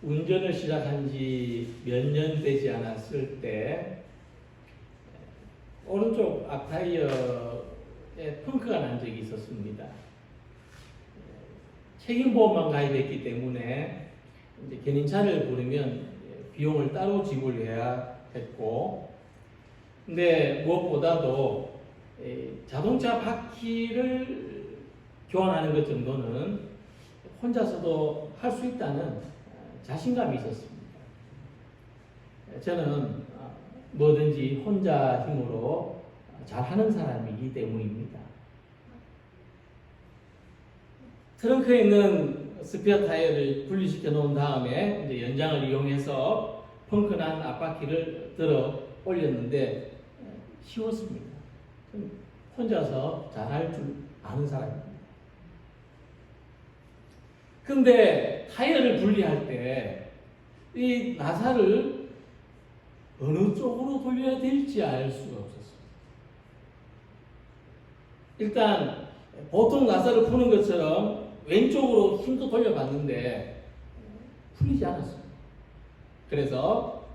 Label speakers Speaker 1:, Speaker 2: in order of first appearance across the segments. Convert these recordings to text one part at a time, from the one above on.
Speaker 1: 운전을 시작한 지 몇 년 되지 않았을 때 오른쪽 앞타이어에 펑크가 난 적이 있었습니다. 책임보험만 가입했기 때문에 이제 견인차를 부르면 비용을 따로 지불해야 했고, 근데 무엇보다도 자동차 바퀴를 교환하는 것 정도는 혼자서도 할 수 있다는 자신감이 있었습니다. 저는 뭐든지 혼자 힘으로 잘하는 사람이기 때문입니다. 트렁크에 있는 스페어 타이어를 분리시켜 놓은 다음에 이제 연장을 이용해서 펑크난 앞바퀴를 들어 올렸는데 쉬웠습니다. 혼자서 잘할 줄 아는 사람입니다. 근데 타이어를 분리할 때 이 나사를 어느 쪽으로 돌려야 될지 알 수가 없었어요. 일단 보통 나사를 푸는 것처럼 왼쪽으로 힘도 돌려봤는데 풀리지 않았어요. 그래서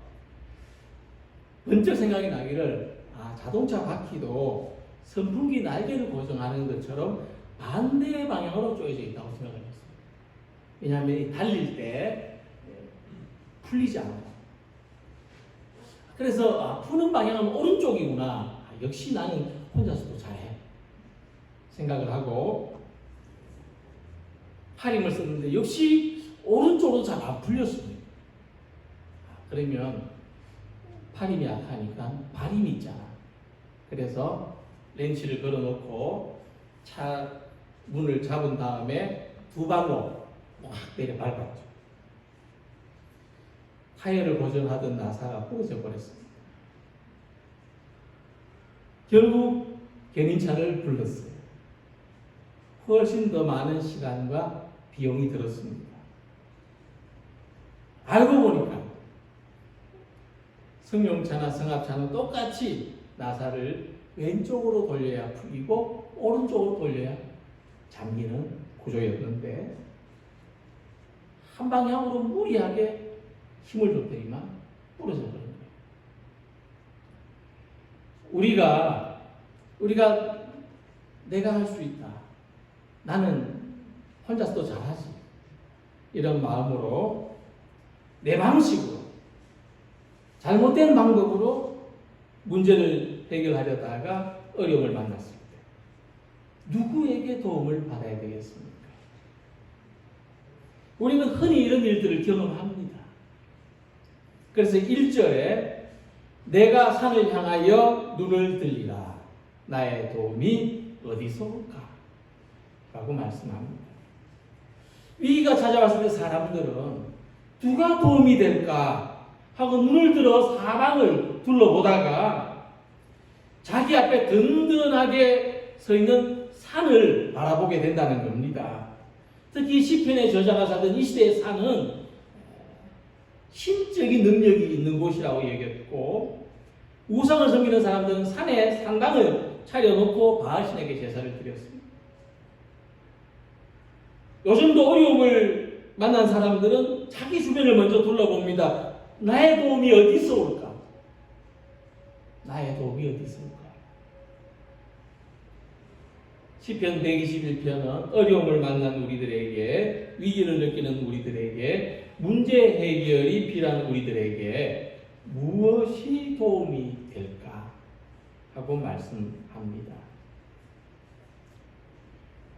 Speaker 1: 번쩍 생각이 나기를 자동차 바퀴도 선풍기 날개를 고정하는 것처럼 반대 방향으로 쪼여져 있다고 생각을 했어요. 왜냐하면 달릴 때 풀리지 않아요. 그래서 푸는 방향은 오른쪽이구나. 역시 나는 혼자서도 잘해. 생각을 하고 팔힘을 썼는데 역시 오른쪽으로 잘 안 풀렸습니다. 그러면 팔힘이 약하니까 발힘이 있잖아. 그래서 렌치를 걸어놓고 차 문을 잡은 다음에 두 발로 확 내려 밟았죠. 타이어를 고정하던 나사가 부러져 버렸습니다. 결국 견인차를 불렀어요. 훨씬 더 많은 시간과 비용이 들었습니다. 알고 보니까 승용차나 승합차는 똑같이 나사를 왼쪽으로 돌려야 풀리고 오른쪽으로 돌려야 잠기는 구조였는데 한 방향으로 무리하게 힘을 줬더니만 부러져 버린 거예요. 우리가 내가 할 수 있다. 나는 혼자서도 잘하지. 이런 마음으로 내 방식으로 잘못된 방법으로 문제를 해결하려다가 어려움을 만났을 때 누구에게 도움을 받아야 되겠습니까? 우리는 흔히 이런 일들을 경험합니다. 그래서 1절에 내가 산을 향하여 눈을 들리라. 나의 도움이 어디서 올까? 라고 말씀합니다. 위기가 찾아왔을 때 사람들은 누가 도움이 될까 하고 눈을 들어 사방을 둘러보다가 자기 앞에 든든하게 서 있는 산을 바라보게 된다는 겁니다. 특히 시편의 저자가 살던 이 시대의 산은 신적인 능력이 있는 곳이라고 여겼고, 우상을 섬기는 사람들은 산에 산당을 차려놓고 바알신에게 제사를 드렸습니다. 요즘도 어려움을 만난 사람들은 자기 주변을 먼저 둘러봅니다. 나의 도움이 어디서 올까? 나의 도움이 어디서 올까? 시편 121편은 어려움을 만난 우리들에게, 위기를 느끼는 우리들에게, 문제 해결이 필요한 우리들에게 무엇이 도움이 될까 하고 말씀합니다.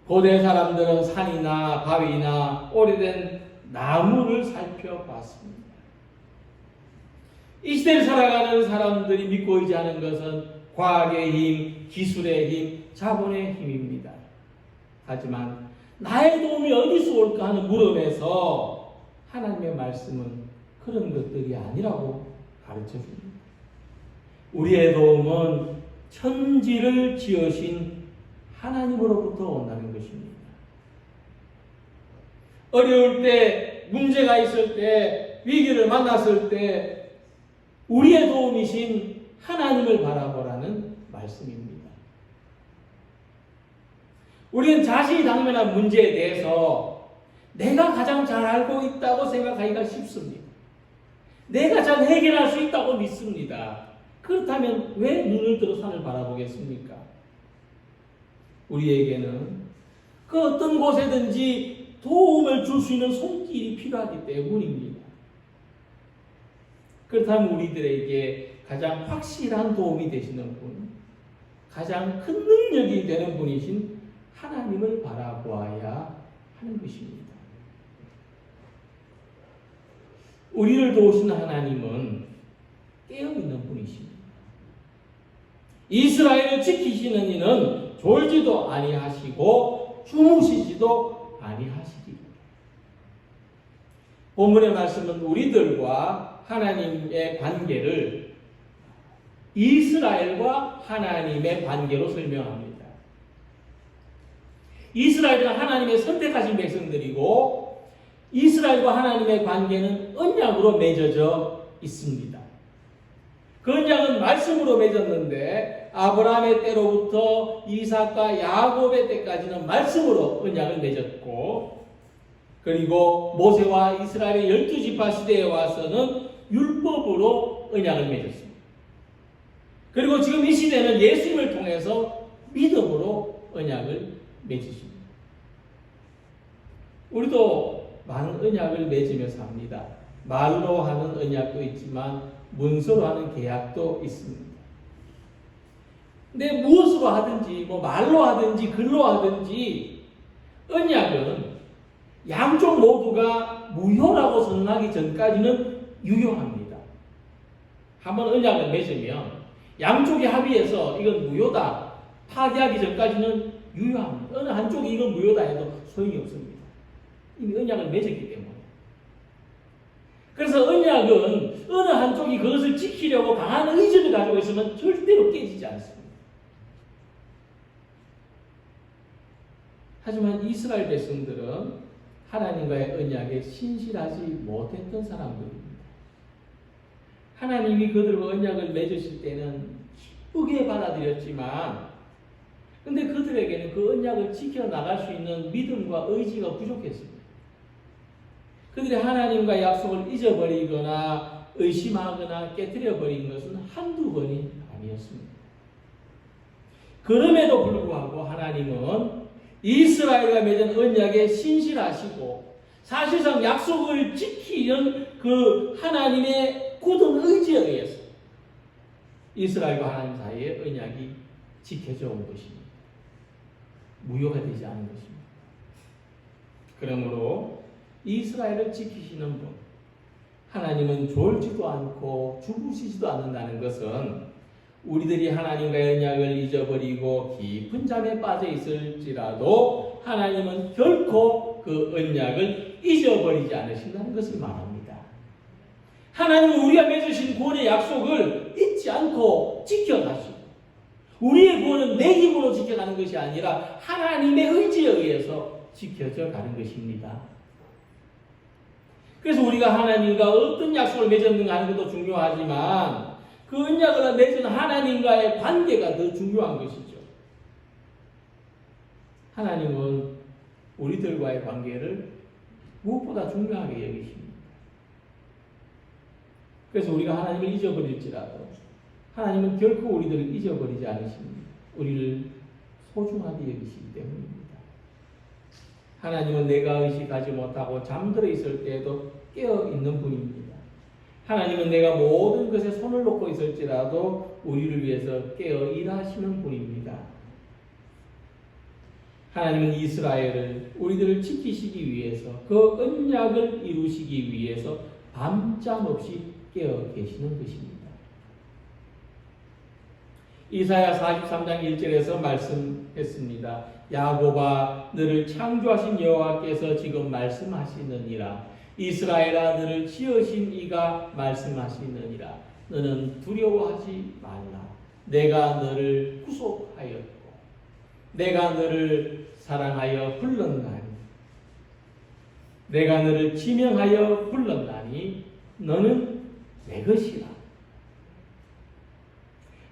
Speaker 1: 고대 사람들은 산이나 바위나 오래된 나무를 살펴봤습니다. 이 시대를 살아가는 사람들이 믿고 의지하는 것은 과학의 힘, 기술의 힘, 자본의 힘입니다. 하지만 나의 도움이 어디서 올까 하는 물음에서 하나님의 말씀은 그런 것들이 아니라고 가르쳐줍니다. 우리의 도움은 천지를 지으신 하나님으로부터 온다는 것입니다. 어려울 때, 문제가 있을 때, 위기를 만났을 때 우리의 도움이신 하나님을 바라보라는 말씀입니다. 우리는 자신이 당면한 문제에 대해서 내가 가장 잘 알고 있다고 생각하기가 쉽습니다. 내가 잘 해결할 수 있다고 믿습니다. 그렇다면 왜 눈을 들어 산을 바라보겠습니까? 우리에게는 그 어떤 곳에든지 도움을 줄 수 있는 손길이 필요하기 때문입니다. 그렇다면 우리들에게 가장 확실한 도움이 되시는 분, 가장 큰 능력이 되는 분이신 하나님을 바라보아야 하는 것입니다. 우리를 도우시는 하나님은 깨어있는 분이십니다. 이스라엘을 지키시는 이는 졸지도 아니하시고 주무시지도 아니하시리라. 본문의 말씀은 우리들과 하나님의 관계를 이스라엘과 하나님의 관계로 설명합니다. 이스라엘은 하나님의 선택하신 백성들이고 이스라엘과 하나님의 관계는 언약으로 맺어져 있습니다. 그 언약은 말씀으로 맺었는데 아브라함의 때로부터 이삭과 야곱의 때까지는 말씀으로 언약을 맺었고, 그리고 모세와 이스라엘의 12지파 시대에 와서는 율법으로 언약을 맺었습니다. 그리고 지금 이 시대는 예수님을 통해서 믿음으로 언약을 맺으십니다. 우리도 많은 언약을 맺으며 삽니다. 말로 하는 언약도 있지만 문서로 하는 계약도 있습니다. 근데 무엇으로 하든지 말로 하든지 글로 하든지 언약은 양쪽 모두가 무효라고 선언하기 전까지는 유효합니다. 한번 언약을 맺으면 양쪽이 합의해서 이건 무효다, 파기하기 전까지는 유효합니다. 어느 한쪽이 이건 무효다 해도 소용이 없습니다. 이미 언약을 맺었기 때문에. 그래서 언약은 어느 한쪽이 그것을 지키려고 강한 의지를 가지고 있으면 절대로 깨지지 않습니다. 하지만 이스라엘 백성들은 하나님과의 언약에 신실하지 못했던 사람들입니다. 하나님이 그들과 언약을 맺으실 때는 기쁘게 받아들였지만, 근데 그들에게는 그 언약을 지켜나갈 수 있는 믿음과 의지가 부족했습니다. 그들이 하나님과 약속을 잊어버리거나 의심하거나 깨뜨려버린 것은 한두 번이 아니었습니다. 그럼에도 불구하고 하나님은 이스라엘과 맺은 언약에 신실하시고 사실상 약속을 지키는 그 하나님의 굳은 의지에 의해서 이스라엘과 하나님 사이의 언약이 지켜져 온 것입니다. 무효가 되지 않은 것입니다. 그러므로 이스라엘을 지키시는 분, 하나님은 졸지도 않고 주무시지도 않는다는 것은 우리들이 하나님과의 언약을 잊어버리고 깊은 잠에 빠져 있을지라도 하나님은 결코 그 언약을 잊어버리지 않으신다는 것을 말합니다. 하나님은 우리가 맺으신 구원의 약속을 잊지 않고 지켜가시고, 우리의 구원은 내 힘으로 지켜가는 것이 아니라 하나님의 의지에 의해서 지켜져 가는 것입니다. 그래서 우리가 하나님과 어떤 약속을 맺었는가 하는 것도 중요하지만 그 언약을 맺은 하나님과의 관계가 더 중요한 것이죠. 하나님은 우리들과의 관계를 무엇보다 중요하게 여기십니다. 그래서 우리가 하나님을 잊어버릴지라도 하나님은 결코 우리들을 잊어버리지 않으십니다. 우리를 소중하게 여기시기 때문입니다. 하나님은 내가 의식하지 못하고 잠들어 있을 때에도 깨어 있는 분입니다. 하나님은 내가 모든 것에 손을 놓고 있을지라도 우리를 위해서 깨어 일하시는 분입니다. 하나님은 이스라엘을, 우리들을 지키시기 위해서, 그 언약을 이루시기 위해서 밤잠 없이 깨어 계시는 것입니다. 이사야 43장 1절에서 말씀했습니다. 야곱아, 너를 창조하신 여호와께서 지금 말씀하시느니라. 이스라엘아, 너를 지으신 이가 말씀하시느니라. 너는 두려워하지 말라. 내가 너를 구속하였고 내가 너를 사랑하여 불렀나니, 내가 너를 지명하여 불렀나니 너는 내 것이라.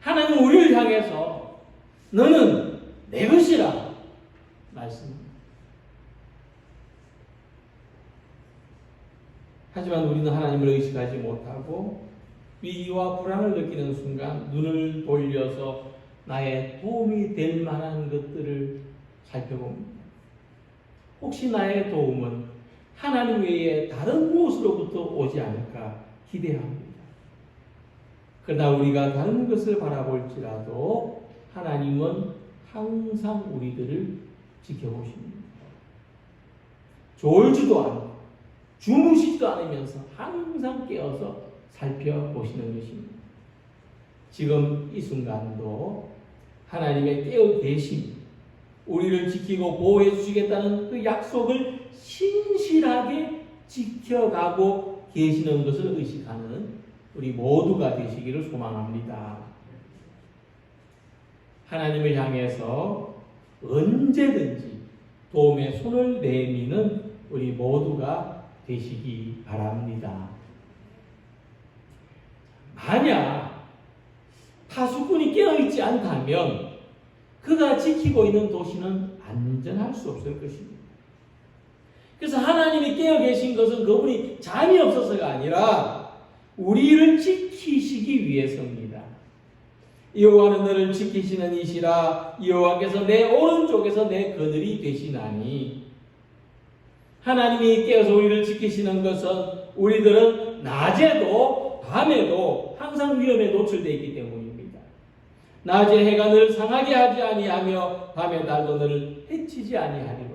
Speaker 1: 하나님은 우리를 향해서 너는 내 것이라 말씀합니다. 하지만 우리는 하나님을 의식하지 못하고 위기와 불안을 느끼는 순간 눈을 돌려서 나의 도움이 될 만한 것들을 살펴봅니다. 혹시 나의 도움은 하나님 외에 다른 무엇으로부터 오지 않을까 기대합니다. 그러나 우리가 다른 것을 바라볼지라도 하나님은 항상 우리들을 지켜보십니다. 졸지도 않고 주무시지도 않으면서 항상 깨어서 살펴보시는 것입니다. 지금 이 순간도 하나님의 깨어 계심, 우리를 지키고 보호해 주시겠다는 그 약속을 신실하게 지켜가고 계시는 것을 의식하는 우리 모두가 되시기를 소망합니다. 하나님을 향해서 언제든지 도움의 손을 내미는 우리 모두가 되시기 바랍니다. 만약 파수꾼이 깨어있지 않다면 그가 지키고 있는 도시는 안전할 수 없을 것입니다. 그래서 하나님이 깨어 계신 것은 그분이 잠이 없어서가 아니라 우리를 지키시기 위해서입니다. 여호와는 너를 지키시는 이시라. 여호와께서 내 오른쪽에서 내 그늘이 되시나니. 하나님이 깨어서 우리를 지키시는 것은 우리들은 낮에도 밤에도 항상 위험에 노출되어 있기 때문입니다. 낮에 해가 늘 상하게 하지 아니하며 밤에 달도 너를 해치지 아니하리로다.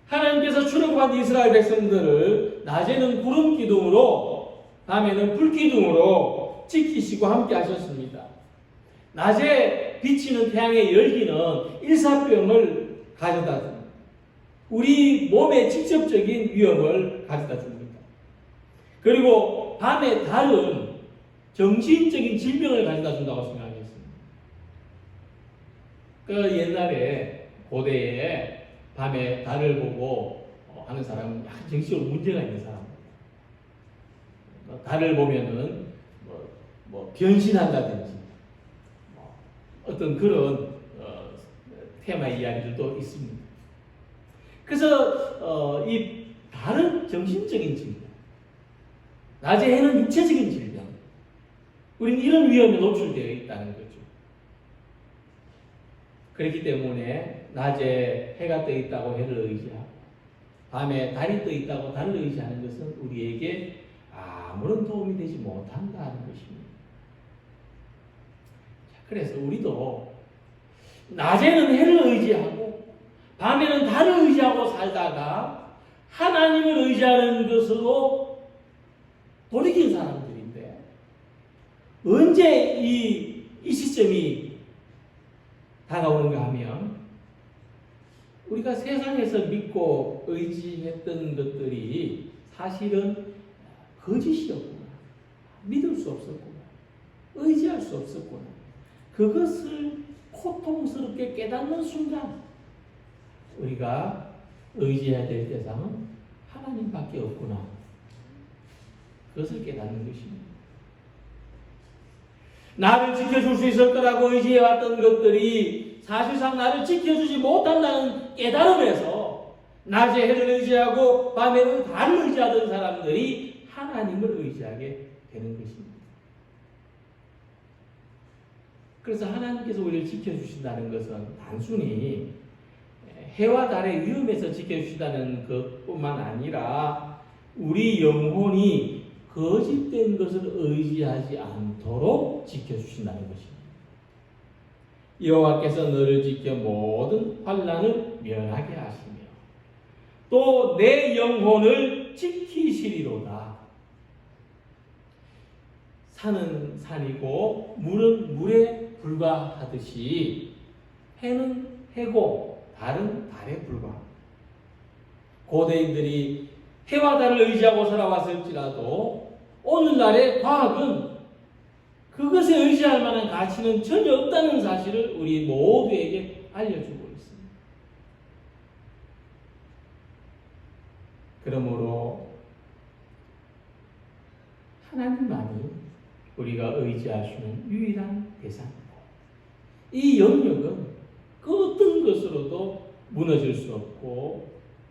Speaker 1: 하나님께서 출애굽한 이스라엘 백성들을 낮에는 구름 기둥으로 밤에는 불 기둥으로 지키시고 함께 하셨습니다. 낮에 비치는 태양의 열기는 일사병을 가져다 줍니다. 우리 몸에 직접적인 위험을 가져다 줍니다. 그리고 밤의 달은 정신적인 질병을 가져다 준다고 생각했습니다. 그 옛날에 고대에 밤에 달을 보고 하는 사람은 약간 정신적으로 문제가 있는 사람입니다. 달을 보면은 변신한다든지 어떤 그런 테마의 이야기들도 있습니다. 그래서 이 달은 정신적인 질병, 낮에 해는 육체적인 질병, 우리는 이런 위험에 노출되어 있다는 거죠. 그렇기 때문에 낮에 해가 떠 있다고 해를 의지하고 밤에 달이 떠 있다고 달을 의지하는 것은 우리에게 아무런 도움이 되지 못한다는 것입니다. 그래서 우리도 낮에는 해를 의지하고 밤에는 달을 의지하고 살다가 하나님을 의지하는 것으로 돌이킨 사람들인데 언제 이 시점이 다가오는가 하면 우리가 세상에서 믿고 의지했던 것들이 사실은 거짓이었구나, 믿을 수 없었구나, 의지할 수 없었구나, 그것을 고통스럽게 깨닫는 순간 우리가 의지해야 될 대상은 하나님밖에 없구나, 그것을 깨닫는 것입니다. 나를 지켜줄 수 있을 거라고 의지해왔던 것들이 사실상 나를 지켜주지 못한다는 깨달음에서 낮에 해를 의지하고 밤에는 달을 의지하던 사람들이 하나님을 의지하게 되는 것입니다. 그래서 하나님께서 우리를 지켜주신다는 것은 단순히 해와 달의 위험에서 지켜주시다는 것뿐만 아니라 우리 영혼이 거짓된 것을 의지하지 않도록 지켜주신다는 것입니다. 여호와께서 너를 지켜 모든 환난을 면하게 하시며 또 내 영혼을 지키시리로다. 산은 산이고 물은 물에 불과하듯이 해는 해고 달은 달에 불과합니다. 고대인들이 해와 달을 의지하고 살아왔을지라도 오늘날의 과학은 그것에 의지할 만한 가치는 전혀 없다는 사실을 우리 모두에게 알려주고 있습니다. 그러므로 하나님만이 우리가 의지할 수 있는 유일한 대상입니다. 이 영역은 그 어떤 것으로도 무너질 수 없고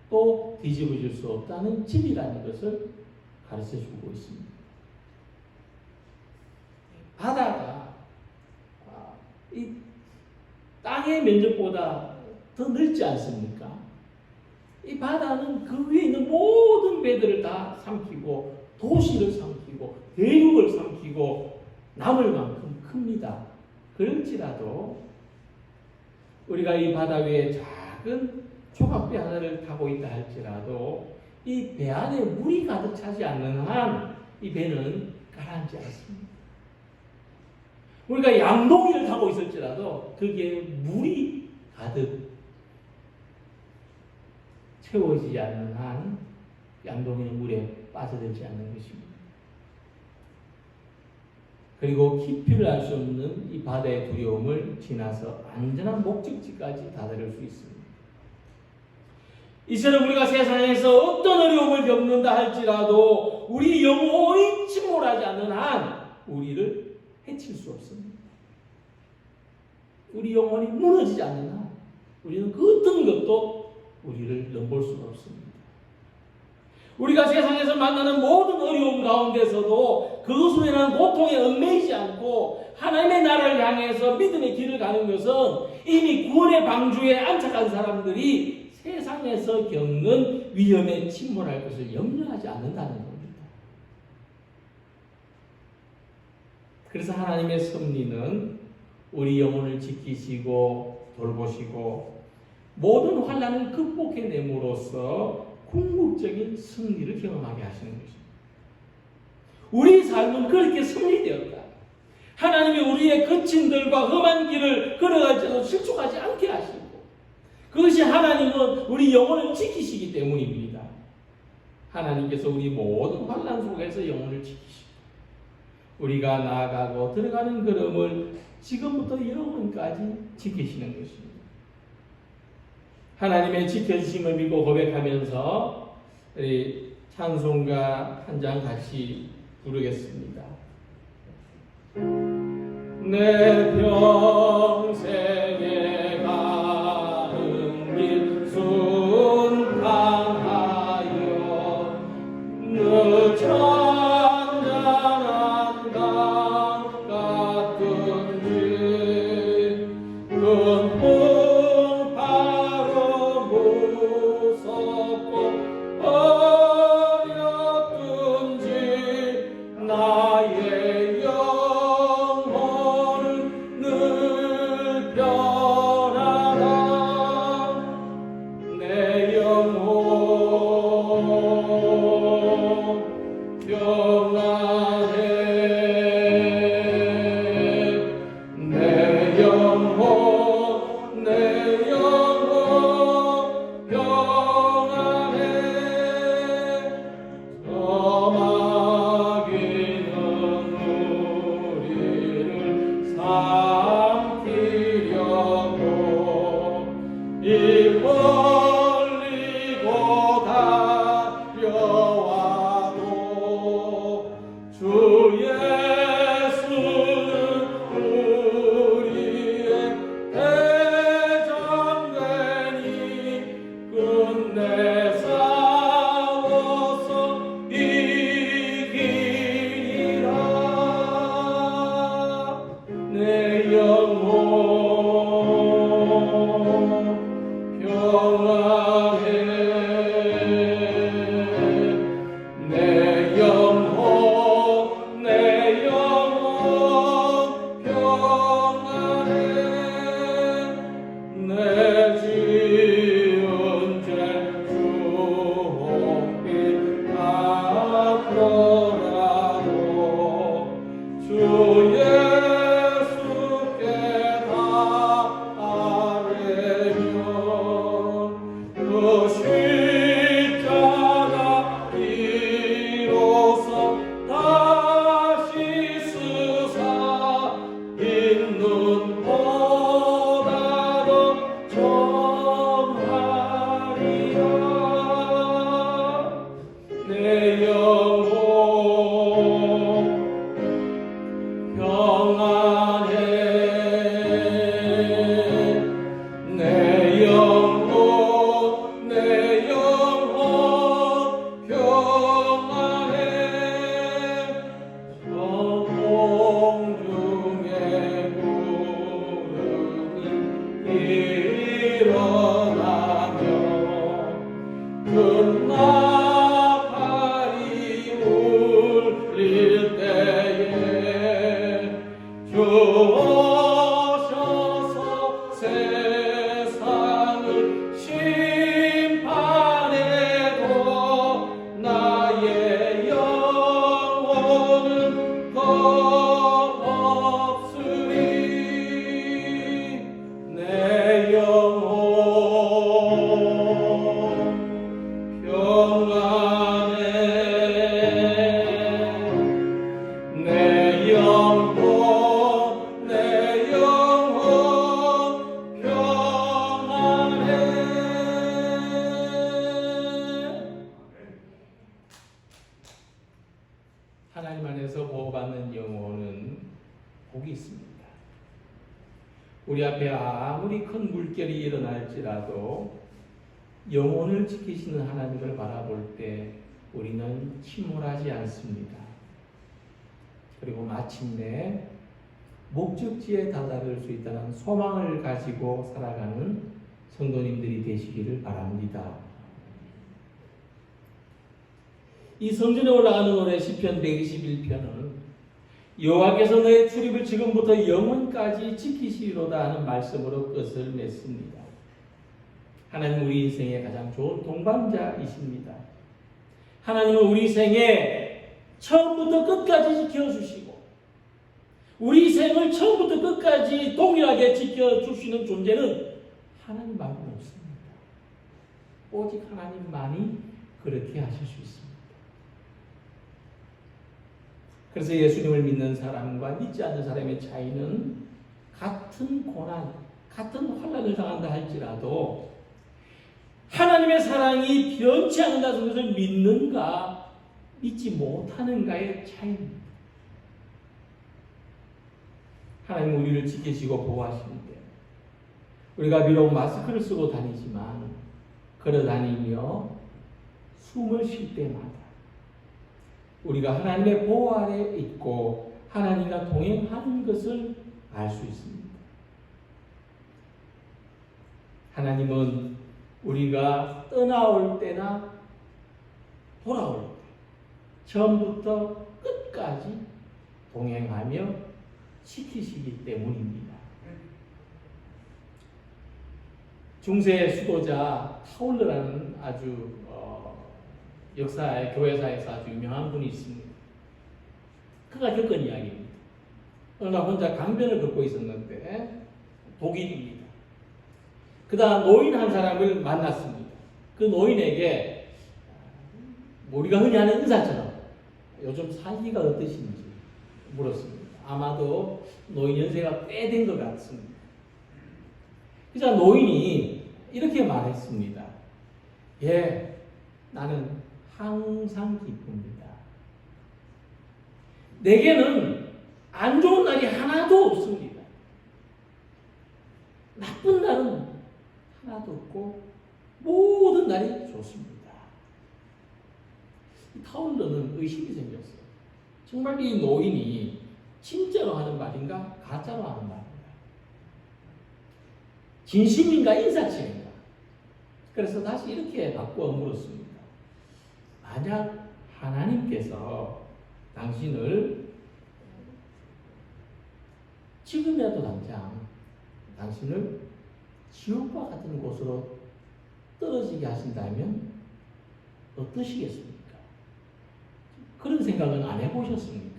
Speaker 1: 또 뒤집어질 수 없다는 진리라는 것을 가르쳐주고 있습니다. 바다가 이 땅의 면적보다 더 넓지 않습니까? 이 바다는 그 위에 있는 모든 배들을 다 삼키고 도시를 삼키고 대륙을 삼키고 남을 만큼 큽니다. 그럴지라도 우리가 이 바다 위에 작은 조각배 하나를 타고 있다 할지라도 이 배 안에 물이 가득 차지 않는 한 이 배는 가라앉지 않습니다. 우리가 양동이를 타고 있을지라도 거기에 물이 가득 채워지지 않는 한 양동이는 물에 빠져들지 않는 것입니다. 그리고 깊이를 알 수 없는 이 바다의 두려움을 지나서 안전한 목적지까지 다다를 수 있습니다. 이처럼 우리가 세상에서 어떤 어려움을 겪는다 할지라도 우리 영혼이 침몰하지 않는 한 우리를 해칠 수 없습니다. 우리 영혼이 무너지지 않는 한 우리는 그 어떤 것도 우리를 넘볼 수가 없습니다. 우리가 세상에서 만나는 모든 어려움 가운데서도 그것으로 인한 고통에 얽매이지 않고 하나님의 나라를 향해서 믿음의 길을 가는 것은 이미 구원의 방주에 안착한 사람들이 세상에서 겪는 위험에 침몰할 것을 염려하지 않는다는 겁니다. 그래서 하나님의 섭리는 우리 영혼을 지키시고 돌보시고 모든 환난을 극복해냄으로써 궁극적인 승리를 경험하게 하시는 것입니다. 우리 삶은 그렇게 승리되었다. 하나님이 우리의 거친들과 험한 길을 걸어갈지라도 실족하지 않게 하시고 그것이 하나님은 우리 영혼을 지키시기 때문입니다. 하나님께서 우리 모든 환난 속에서 영혼을 지키시고 우리가 나아가고 들어가는 걸음을 지금부터 영원까지 지키시는 것입니다. 하나님의 지켜주심을 믿고 고백하면서 우리 찬송가 한 장 같이 부르겠습니다. 내 평생에 가는 길 순탄하여 너 찬란한 강 같은지 큰 바로 무섭고 어렵든지 나의 영혼은 늘 변하다 내 영혼 평안해 내 영혼 내 영혼 평안해 저마귀는 우리를 삼키려고 이 멀리고 달려와도 주 예수는 우리의 대장되니 끝내 싸워서 이기리라 내 영혼 평안해 내 영혼 내 영혼 평안해 내 지은 죄 주홍빛 같더라도 주 예수께 다 아뢰면 그 십자가 비로소 다시 쓰사 있는 보다도 정하리라 내 영혼 평안해 내 영혼 내 영혼 나팔이 울릴 때에 주 오셔서 세상을 심판해도 나의 영혼은 겁없으리. 내 영혼 평안해. 내 영혼 평안해. 하나님 안에서 보호받는 영혼은 복이 있습니다. 우리 앞에 아무리 큰 물결이 일어날지라도 영혼을 지키시는 하나님을 바라볼 때 우리는 침몰하지 않습니다. 그리고 마침내 목적지에 다다를 수 있다는 소망을 가지고 살아가는 성도님들이 되시기를 바랍니다. 이 성전에 올라가는 노래 시편 121편은 여호와께서 너의 출입을 지금부터 영원까지 지키시리로다 하는 말씀으로 끝을 맺습니다. 하나님은 우리 인생의 가장 좋은 동반자이십니다. 하나님은 우리 인생에 처음부터 끝까지 지켜주시고 우리 인생을 처음부터 끝까지 동일하게 지켜주시는 존재는 하나님 말고는 없습니다. 오직 하나님만이 그렇게 하실 수 있습니다. 그래서 예수님을 믿는 사람과 믿지 않는 사람의 차이는 같은 고난, 같은 환난을 당한다 할지라도 하나님의 사랑이 변치 않는다는 것을 믿는가 믿지 못하는가의 차이입니다. 하나님 우리를 지키시고 보호하시는데 우리가 비록 마스크를 쓰고 다니지만 걸어 다니며 숨을 쉴 때마다 우리가 하나님의 보호 아래 있고 하나님과 동행하는 것을 알 수 있습니다. 하나님은 우리가 떠나올 때나 돌아올 때 처음부터 끝까지 동행하며 지키시기 때문입니다. 중세 수도자 타울러라는 아주 역사의 교회사에서 아주 유명한 분이 있습니다. 그가 겪은 이야기입니다. 어느 날 혼자 강변을 걷고 있었는데 독일입니다. 그다음 노인 한 사람을 만났습니다. 그 노인에게 우리가 흔히 하는 인사처럼 요즘 살기가 어떠신지 물었습니다. 아마도 노인 연세가 꽤 된 것 같습니다. 그래서 노인이 이렇게 말했습니다. 예, 나는 항상 기쁩니다. 내게는 안 좋은 날이 하나도 없습니다. 나쁜 날은 하나도 없고 모든 날이 좋습니다. 타울러는 의심이 생겼어요. 정말 이 노인이 진짜로 하는 말인가 가짜로 하는 말인가, 진심인가 인사치인가. 그래서 다시 이렇게 바꾸어 물었습니다. 만약 하나님께서 당신을 지금이라도 당장 당신을 지옥과 같은 곳으로 떨어지게 하신다면 어떠시겠습니까? 그런 생각은 안 해보셨습니까?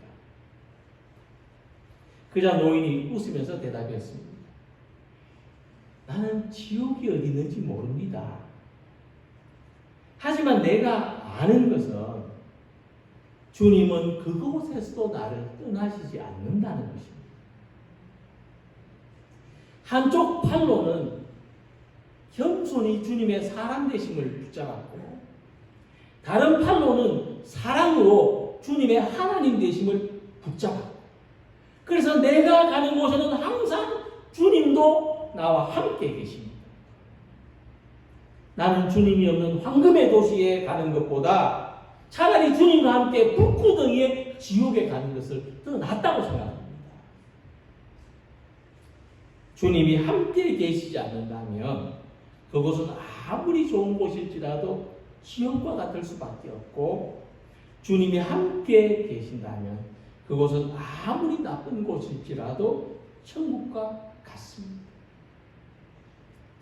Speaker 1: 그자 노인이 웃으면서 대답했습니다. 나는 지옥이 어디 있는지 모릅니다. 하지만 내가 아는 것은 주님은 그곳에서도 나를 떠나시지 않는다는 것입니다. 한쪽 팔로는 겸손히 주님의 사람 되심을 붙잡았고 다른 팔로는 사랑으로 주님의 하나님 되심을 붙잡았고, 그래서 내가 가는 곳에는 항상 주님도 나와 함께 계십니다. 나는 주님이 없는 황금의 도시에 가는 것보다 차라리 주님과 함께 불구덩이의 지옥에 가는 것을 더 낫다고 생각합니다. 주님이 함께 계시지 않는다면 그곳은 아무리 좋은 곳일지라도 지옥과 같을 수밖에 없고, 주님이 함께 계신다면 그곳은 아무리 나쁜 곳일지라도 천국과 같습니다.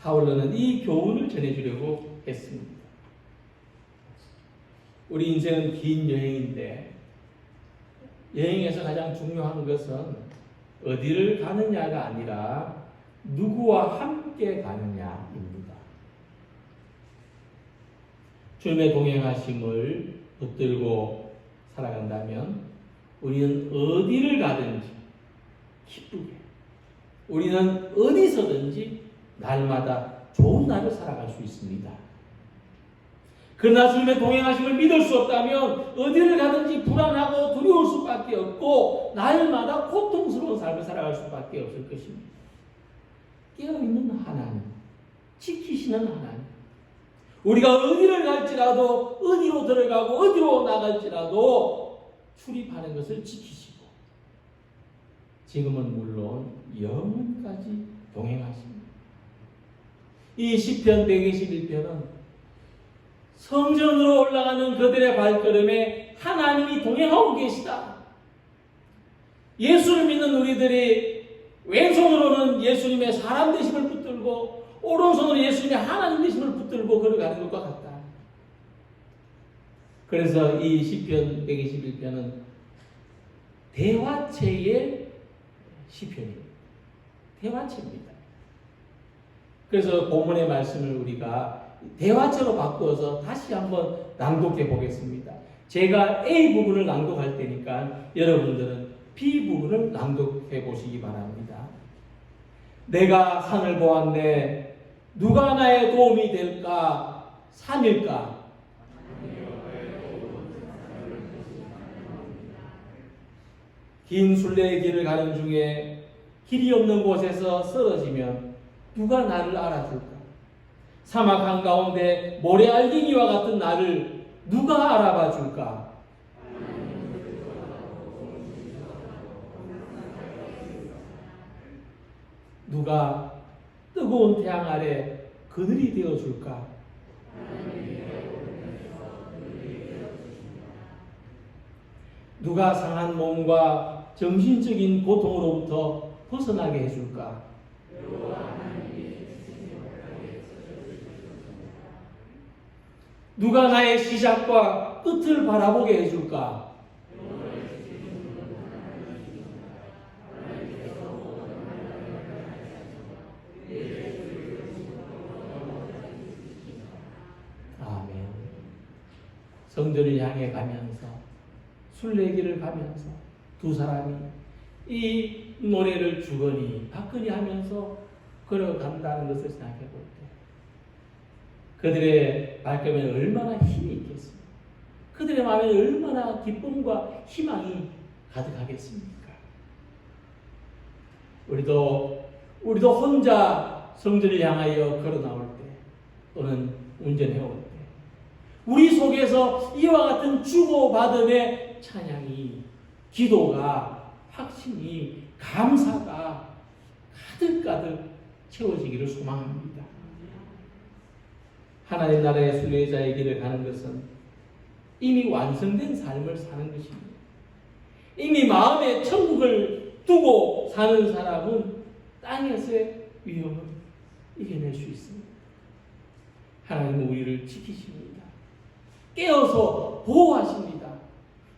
Speaker 1: 바울은 이 교훈을 전해주려고 했습니다. 우리 인생은 긴 여행인데, 여행에서 가장 중요한 것은 어디를 가느냐가 아니라 누구와 함께 가느냐입니다. 주님의 동행하심을 붙들고 살아간다면 우리는 어디를 가든지 기쁘게, 우리는 어디서든지 날마다 좋은 날을 살아갈 수 있습니다. 그러나 주님의 동행하심을 믿을 수 없다면 어디를 가든지 불안하고 두려울 수밖에 없고 날마다 고통스러운 삶을 살아갈 수밖에 없을 것입니다. 깨어있는 하나님, 지키시는 하나님, 우리가 어디를 갈지라도, 어디로 들어가고 어디로 나갈지라도 출입하는 것을 지키시고 지금은 물론 영원까지 동행하십니다. 이 시편 121편은 성전으로 올라가는 그들의 발걸음에 하나님이 동행하고 계시다. 예수를 믿는 우리들이 왼손으로는 예수님의 사람 되심을 붙들고 오른손으로 예수님의 하나님 되심을 붙들고 걸어가는 것과 같다. 그래서 이 시편 121편은 대화체의 시편입니다. 대화체입니다. 그래서 본문의 말씀을 우리가 대화체로 바꾸어서 다시 한번 낭독해 보겠습니다. 제가 A 부분을 낭독할 테니까 여러분들은 B 부분을 낭독해 보시기 바랍니다. 내가 산을 보았네. 누가 나의 도움이 될까? 산일까? 긴 순례의 길을 가는 중에 길이 없는 곳에서 쓰러지면 누가 나를 알아줄까? 사막 한가운데 모래알갱이와 같은 나를 누가 알아봐 줄까? 누가 뜨거운 태양 아래 그늘이 되어 줄까? 누가 상한 몸과 정신적인 고통으로부터 벗어나게 해줄까? 누가 나의 시작과 끝을 바라보게 해줄까? 아멘. 성전을 향해 가면서 순례길을 가면서 두 사람이 이 노래를 주거니 받거니 하면서 걸어간다는 것을 생각해 볼 때 그들의 발걸음에는 얼마나 힘이 있겠습니까? 그들의 마음에 얼마나 기쁨과 희망이 가득하겠습니까? 우리도 혼자 성전을 향하여 걸어 나올 때 또는 운전해 올 때 우리 속에서 이와 같은 주고받음의 찬양이, 기도가, 확신이, 감사가 가득가득 채워지기를 소망합니다. 하나님 나라의 순례자의 길을 가는 것은 이미 완성된 삶을 사는 것입니다. 이미 마음에 천국을 두고 사는 사람은 땅에서의 위험을 이겨낼 수 있습니다. 하나님은 우리를 지키십니다. 깨어서 보호하십니다.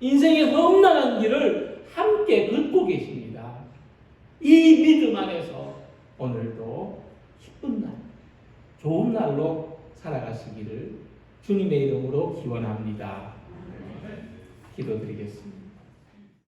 Speaker 1: 인생의 험난한 길을 함께 걷고 계십니다. 이 믿음 안에서 오늘도 기쁜 날, 좋은 날로 살아가시기를 주님의 이름으로 기원합니다. 기도드리겠습니다.